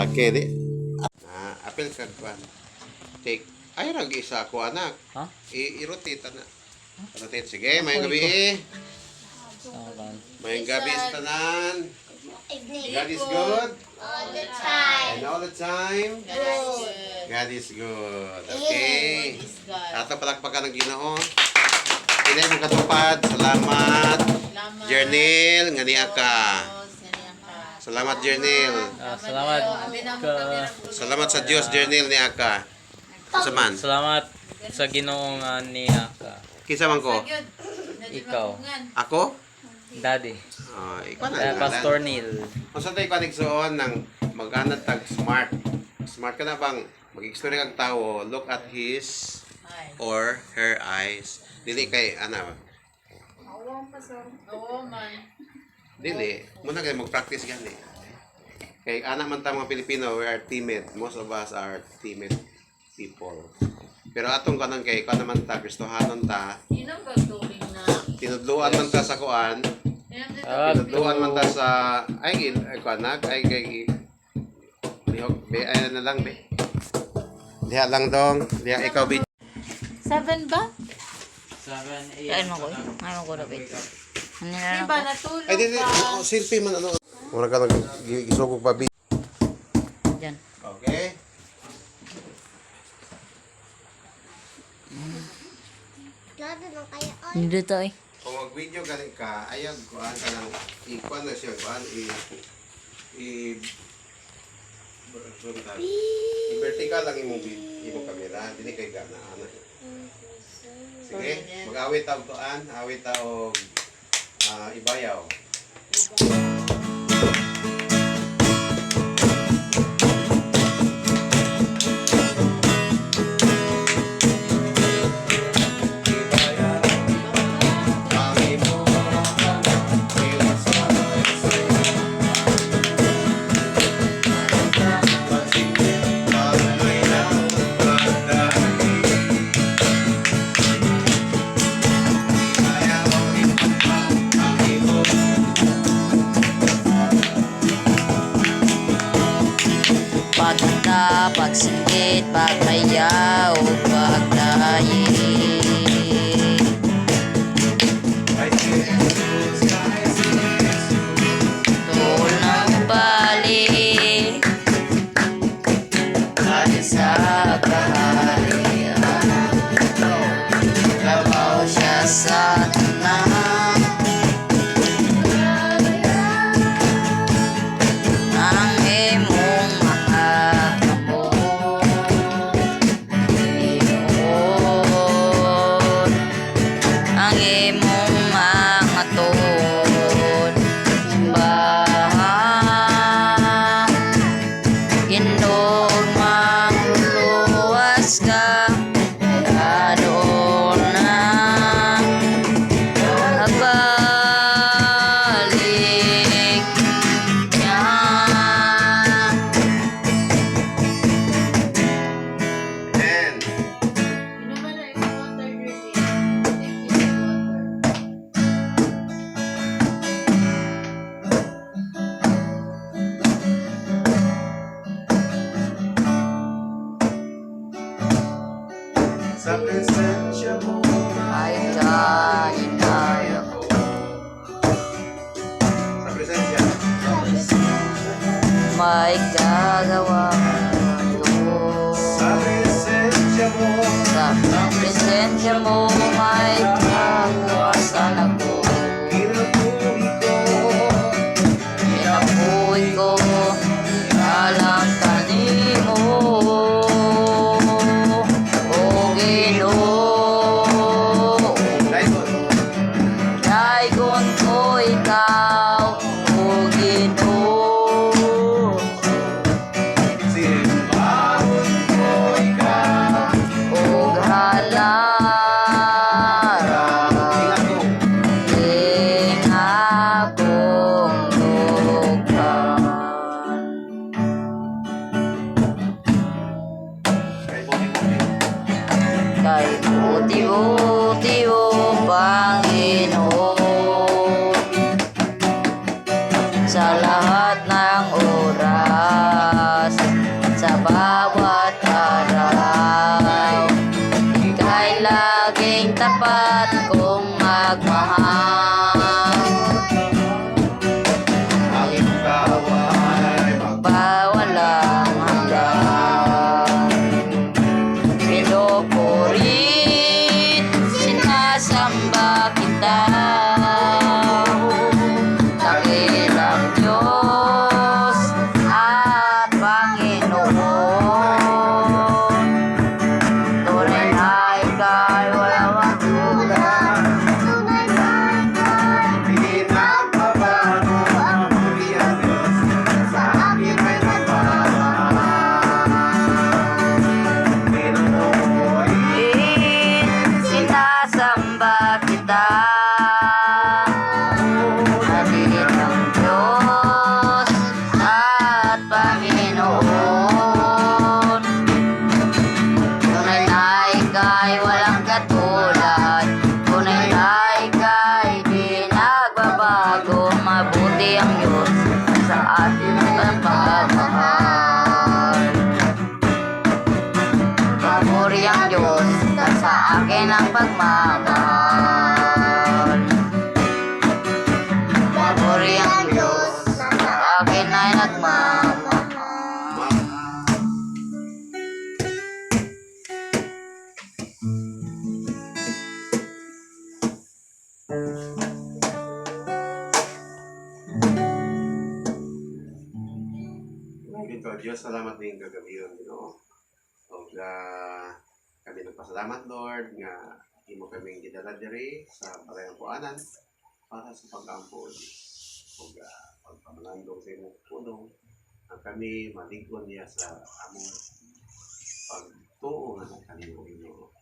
Okay, di. Apil ka kuan. Take. Ay ra isa ko anak. Ha? I-rotate na. Rotate sige, may gabi. May gabi sa tanan. God is good. All the time. And all the time. God is good. Okay. Ato palakpakan ng Ginoo. Inay mo katupad. Salamat. Journal nga niya ka. Salamat Journal. Salamat Salamat sa Dios Journal niya ka. Saman. Salamat sa Ginoong niya ka. Kinsa man ko? Ikaw. Ako? Daddy. Ikaw na. Pastor Neil. Kung saan tayo kaniksoon ng mag-anad tag smart. Smart ka na bang mag-explore kang tao, look at his or her eyes. Dili kay ana. Dili, muna kayo mag-practice gani. Kay anak man ta mga Pilipino, we are timid. Most of us are timid people. Pero atong kanang kay kana man ta Kristohanon ta. Tinudluan man ta sa kuan. Tinudluan man ta sa ay kuanag ay kay lihok be ay na lang be. Diha lang dong, diha ikaw be. 7 ba? 7, 8. Ano ko? Ano ko na bit? Ano na Diba natulog Ay dili, ka? selfie man ano. Mura ka nag-gisugog pa be. Diyan. Okay. Hindi to eh. Kung mag-video galing ka, ayaw kuan ka nang ikuan na siya kuan i-vertical lang imong kamera, dili kay gana ana. Sige, mag-awit ta og kuan, awit ta og ibayaw. Pagkanta, pagsingit, pagkayaw, pagdayi. Tol ng balik, sa kaharian. Labaw siya sa tanang, ang imong ang imong mga tuon bahang indog mangluluwas ka adon na balik niya. And sa presensya mo Ay kainaya ko sa presensya may gagawa ko sa presensya mo sa presensya mo may kagawasan ako. Pinapuy ko alang kanimo o Ginoo. Daigon ko ikaw o Ginoo. Simbahon ko ikaw O halara Panginoon. Tunay na ika'y walang katulad. Tunay na ika'y di nagbabago. Mabuti ang Diyos sa ating pagmamahal. Mabuti ang Diyos sa akin ang pagmamahal. Mabuti ang Diyos sa akin ay nagmamahal. Ito, Diyos, salamat din kagabihan, Ginoo. O kami nagpasalamat, Lord, nga imo kaming gidala diri sa barayang puanan para sa pag-ampo. O pagpamalandong sa imong punong ang kami maligon niya sa among pagtuo nga ng kanimo, Ginoo.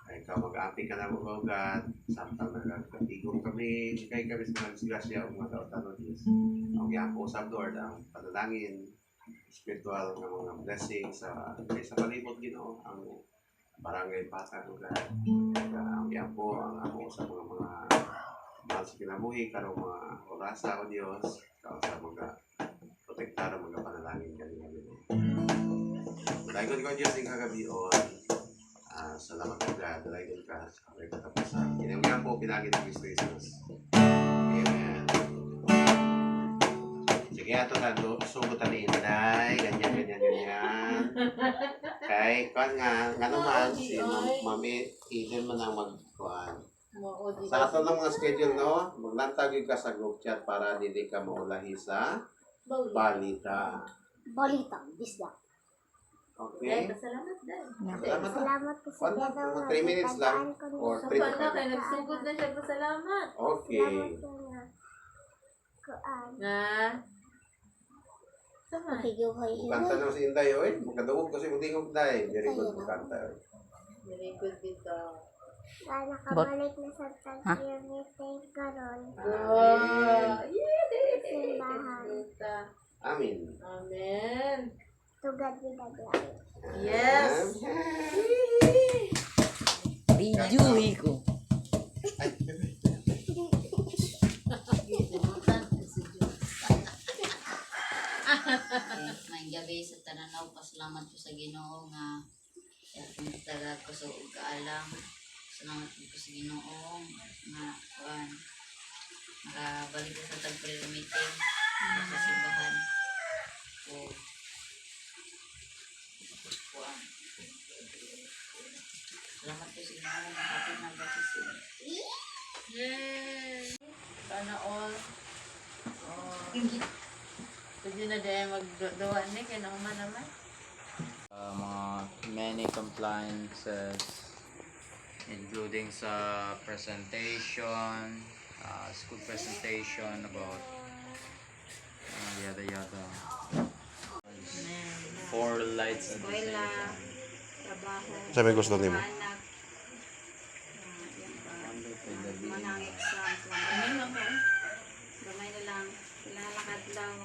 Kay ikaw mag-aapi ka na mo, God, samtang nagkatigong kami, kay kami sa disgrasya o mga tao-tao, Diyos. Ang iyang usap, Lord, ang panalangin, spiritual nga mga blessing sa palibot, Ginoo, ang barangay Patag, God. Ang iyang po, ang amo sa mga mahal sa kinabuhi, karong mga orasa o Diyos, sa mga protektar, mga panalangin kanina, Ginoo. Dayon ko, Diyos, yung kagabion. Salamat ka, God. Dayon ka sa aking katapusan. Yung iyang po, pinagin ng Kristo Jesus. Amen. Sige, ato na, sugutan ni Inday, ganyan. Kay, kuhan nga naman, si Mami Eden man ang magkuhan. Sa ato ng mga schedule, no, maglantag yung ka sa group chat para hindi ka maulahi sa balita. Balita, isda. Okay? Salamat din. Salamat. Salamat po sa Wala, ginawa. mga 3 minutes lang. Or 3 Kapal na kayo, nagsugod na siya. Pasalamat. Okay. Salamat po nga. Kuan. Na? Sama. Higiw-hay Kanta na si Inday, oy. Magkadawog kasi mutingog day. Very good kanta. Very good dito. Nakabalik na sa tag-meeting karon. Oh, Simbahan. Amin. Amen. Tugad ni Daglaw. Yes. Videohi ko. Ay, May gabi sa tananaw, pasalamat ko sa Ginoo nga pinagtagad ko sa kaalam. Salamat ko sa Ginoo nga nakabalik ko sa tag-prayer meeting sa simbahan. Salamat ko sa Ginoo nga ating nagkasisi. Yay! Sana all. Oh. Pwede na dahil magdawa ni kaya naman naman. Mga many compliances including sa presentation, school presentation about yada yada. 4 lights at the same time. Trabaho, sabi gusto nimo. anak, manang exams lang. Ano na po? Gamay na lang, kailangan lang